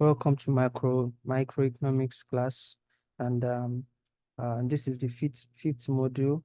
Welcome to microeconomics class, and this is the fifth module,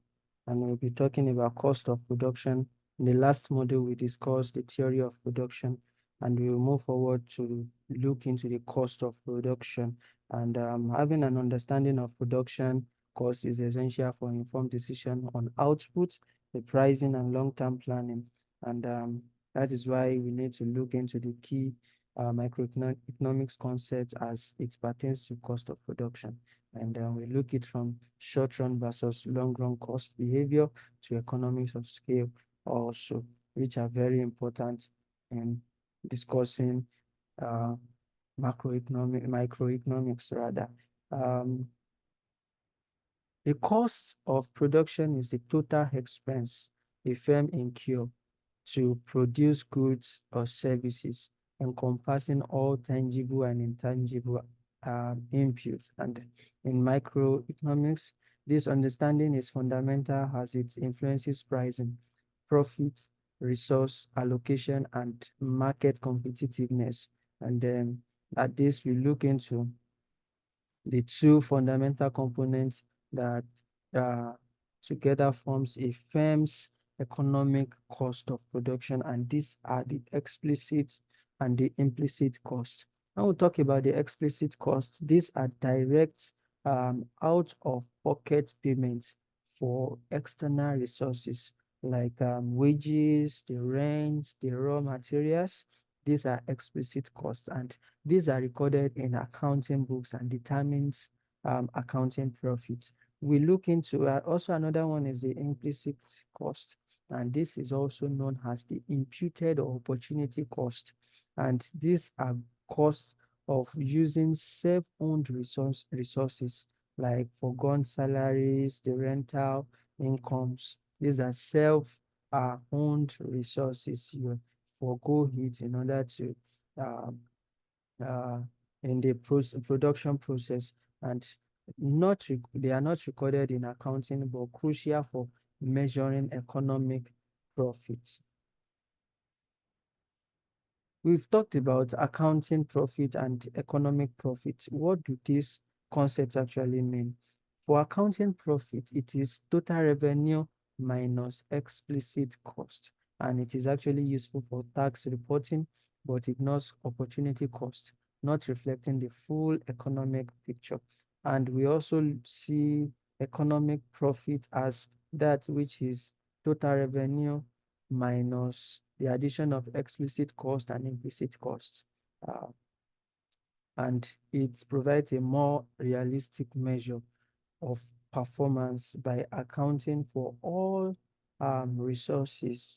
and we'll be talking about cost of production. In the last module, we discussed the theory of production, and we will move forward to look into the cost of production. And having an understanding of production cost is essential for informed decision on output, the pricing, and long-term planning. And that is why we need to look into the key microeconomics concept as it pertains to cost of production. And we look it from short-run versus long-run cost behavior to economies of scale also, which are very important in discussing microeconomics rather. The cost of production is the total expense a firm incurs to produce goods or services, encompassing all tangible and intangible inputs. And in microeconomics, this understanding is fundamental as it influences pricing, profits, resource allocation, and market competitiveness. And then at this, we look into the two fundamental components that together forms a firm's economic cost of production, and these are the explicit and the implicit costs. When we talk about the explicit costs, these are direct out-of-pocket payments for external resources like wages, the rent, the raw materials. These are explicit costs, and these are recorded in accounting books and determines accounting profit. We look into also another one is the implicit cost, and this is also known as the imputed or opportunity cost. And these are costs of using self-owned resources like foregone salaries, the rental incomes. These are self-owned resources. You forego it in order to in the production process, and they are not recorded in accounting, but crucial for measuring economic profits. We've talked about accounting profit and economic profit. What do these concepts actually mean? For accounting profit, it is total revenue minus explicit cost, and it is actually useful for tax reporting, but ignores opportunity cost, not reflecting the full economic picture. And we also see economic profit as that which is total revenue minus the addition of explicit cost and implicit costs. And it provides a more realistic measure of performance by accounting for all resource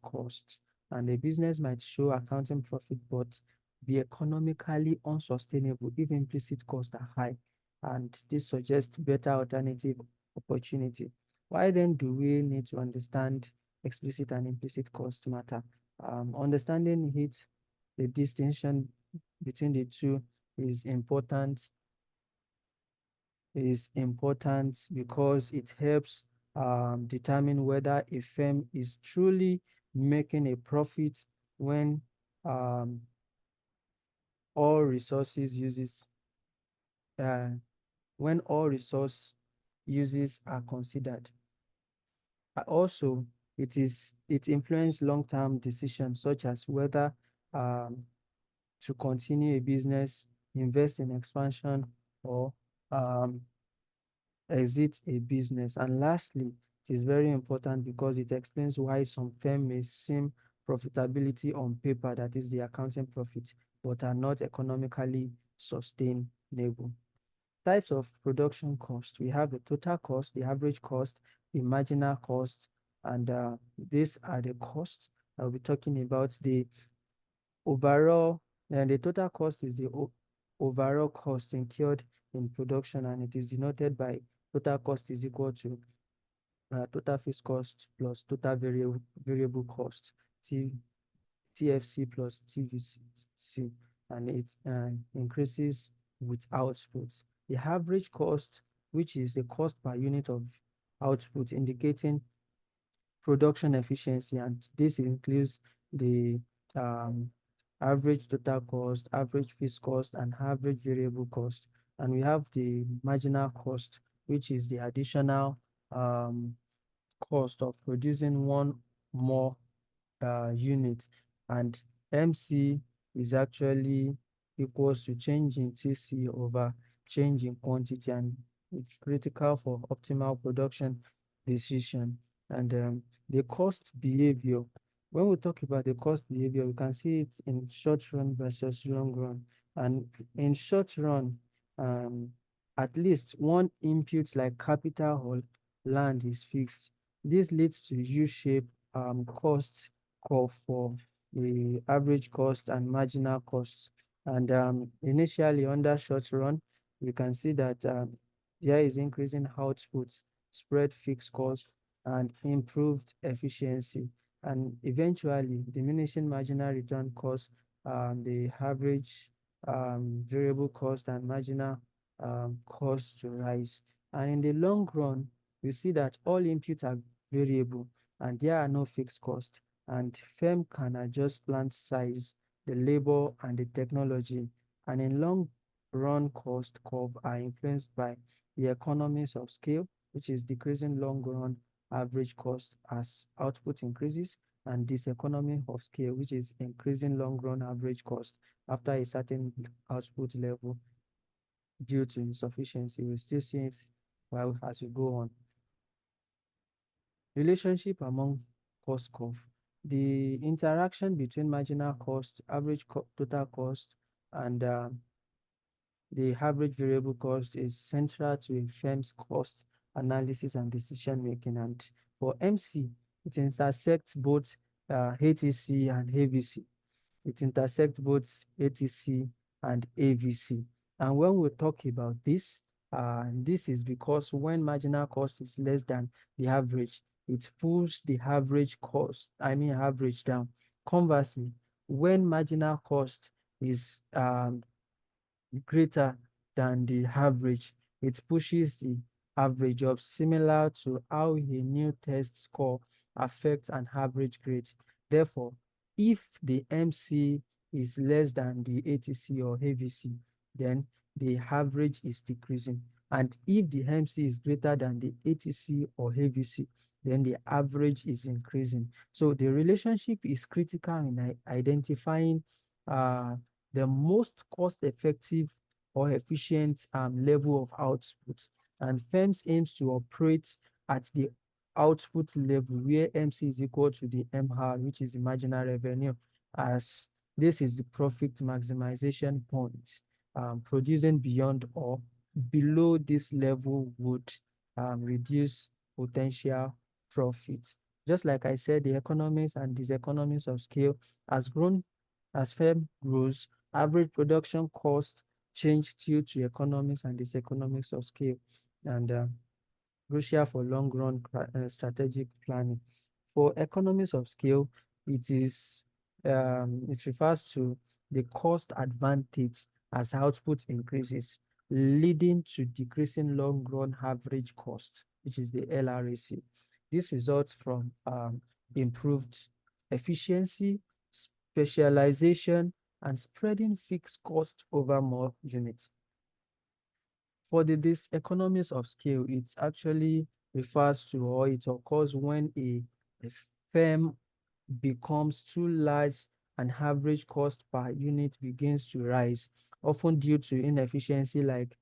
costs. And a business might show accounting profit, but be economically unsustainable if implicit costs are high. And this suggests better alternative opportunity. Why then do we need to understand explicit and implicit cost matter? Understanding it, the distinction between the two is important because it helps determine whether a firm is truly making a profit when all resource uses are considered. Also, it influences long-term decisions such as whether to continue a business, invest in expansion, or exit a business. And lastly, it is very important because it explains why some firms may seem profitability on paper, that is the accounting profit, but are not economically sustainable. Types of production cost. We have the total cost, the average cost, the marginal cost, and these are the costs. I'll be talking about the overall, and the total cost is the overall cost incurred in production, and it is denoted by total cost is equal to total fixed cost plus total variable cost, TFC plus TVC, and it increases with output. The average cost, which is the cost per unit of output, indicating production efficiency, and this includes the average total cost, average fixed cost, and average variable cost. And we have the marginal cost, which is the additional cost of producing one more unit. And MC is actually equals to change in TC over change in quantity, and it's critical for optimal production decision. And the cost behavior, when we talk about the cost behavior, we can see it in short run versus long run. And in short run, um, at least one input like capital or land is fixed. This leads to U-shape cost curve for the average cost and marginal costs. And initially under short run, we can see that there is increasing output, spread fixed cost, and improved efficiency. And eventually, diminishing marginal return costs, the average variable cost and marginal cost to rise. And in the long run, we see that all inputs are variable and there are no fixed costs. And firm can adjust plant size, the labor, and the technology. And in long run cost curve are influenced by the economies of scale, which is decreasing long run average cost as output increases, and this economy of scale, which is increasing long run average cost after a certain output level due to insufficiency. We still see it while as we go on. Relationship among cost curve. The interaction between marginal cost, average total cost, and the average variable cost is central to a firm's cost analysis and decision making. And for MC, it intersects both ATC and AVC. It intersects both ATC and AVC. And when we talk about this, this is because when marginal cost is less than the average, it pulls the average cost, average down. Conversely, when marginal cost is greater than the average, it pushes the average up, similar to how a new test score affects an average grade. Therefore, if the MC is less than the ATC or AVC, then the average is decreasing. And if the MC is greater than the ATC or AVC, then the average is increasing. So the relationship is critical in identifying the most cost-effective or efficient level of output. And firms aims to operate at the output level where MC is equal to the MR, which is the marginal revenue, as this is the profit maximization point. Producing beyond or below this level would reduce potential profit. Just like I said, the economies and diseconomies of scale has grown as firm grows, average production costs change due to economics and diseconomics of scale, and crucial for long-run strategic planning. For economies of scale, it refers to the cost advantage as output increases, leading to decreasing long-run average cost, which is the LRAC. This results from improved efficiency, specialization, and spreading fixed cost over more units. For this economies of scale, it actually refers to, or it occurs when a firm becomes too large and average cost per unit begins to rise, often due to inefficiency like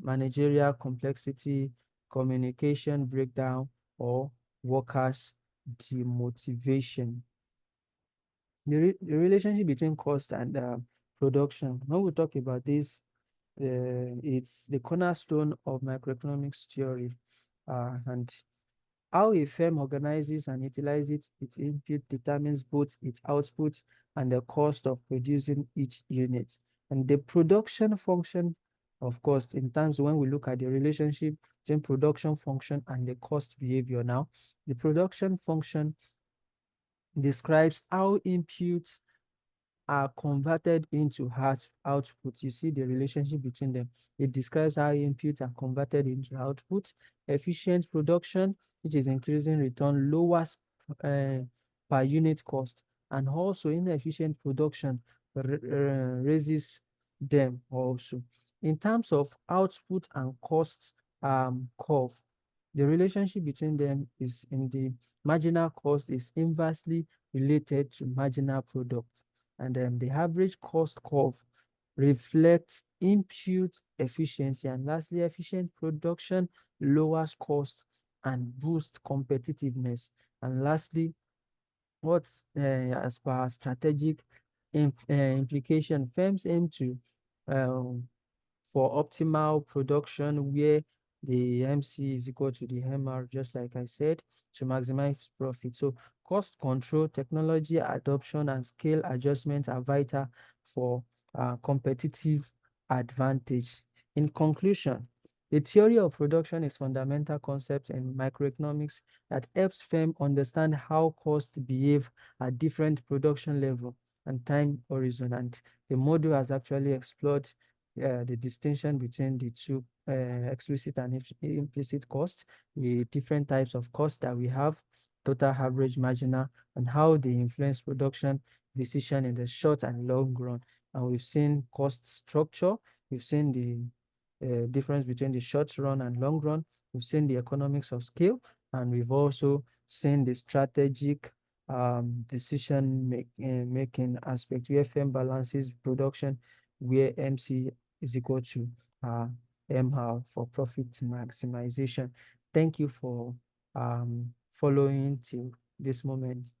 managerial complexity, communication breakdown, or workers' demotivation. The relationship between cost and production. When we talk about this, it's the cornerstone of microeconomics theory, and how a firm organizes and utilizes its input determines both its output and the cost of producing each unit. And the production function, of course, in terms when we look at the relationship between production function and the cost behavior now, the production function describes how inputs are converted into output. You see the relationship between them. It describes how inputs are converted into output. Efficient production, which is increasing return, lowers per unit cost. and also inefficient production raises them also. In terms of output and costs curve, the relationship between them is in the marginal cost is inversely related to marginal product. And the average cost curve reflects input efficiency. And lastly, efficient production lowers costs and boosts competitiveness. And lastly, what's as per strategic implication, firms aim to um, for optimal production where the MC is equal to the MR, just like I said, to maximize profit. So cost control, technology adoption, and scale adjustments are vital for competitive advantage. In conclusion, the theory of production is fundamental concept in microeconomics that helps firms understand how costs behave at different production level and time horizon. And the model has actually explored the distinction between the two explicit and implicit costs, the different types of costs that we have, total, average, marginal, and how they influence production decision in the short and long run. And we've seen cost structure, we've seen the difference between the short run and long run, we've seen the economics of scale, and we've also seen the strategic making aspect where firm balances production where MC is equal to MR for profit maximization. Thank you for following till this moment.